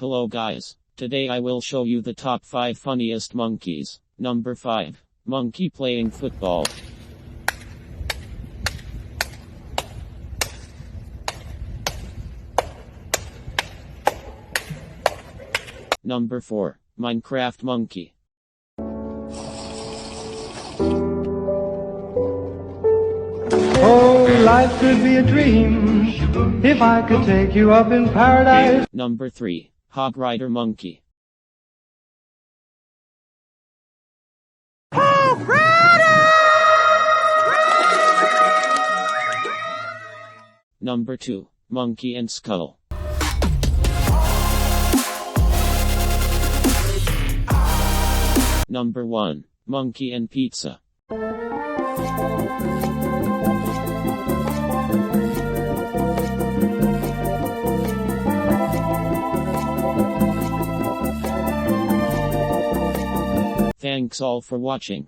Hello guys, today I will show you the top 5 funniest monkeys. Number 5. Monkey playing football. Number 4. Minecraft monkey. Oh, life could be a dream if I could take you up in paradise. Number 3. Hog rider monkey. Hog rider! Number 2. Monkey and skull. Number 1. Monkey and pizza. Thanks all for watching.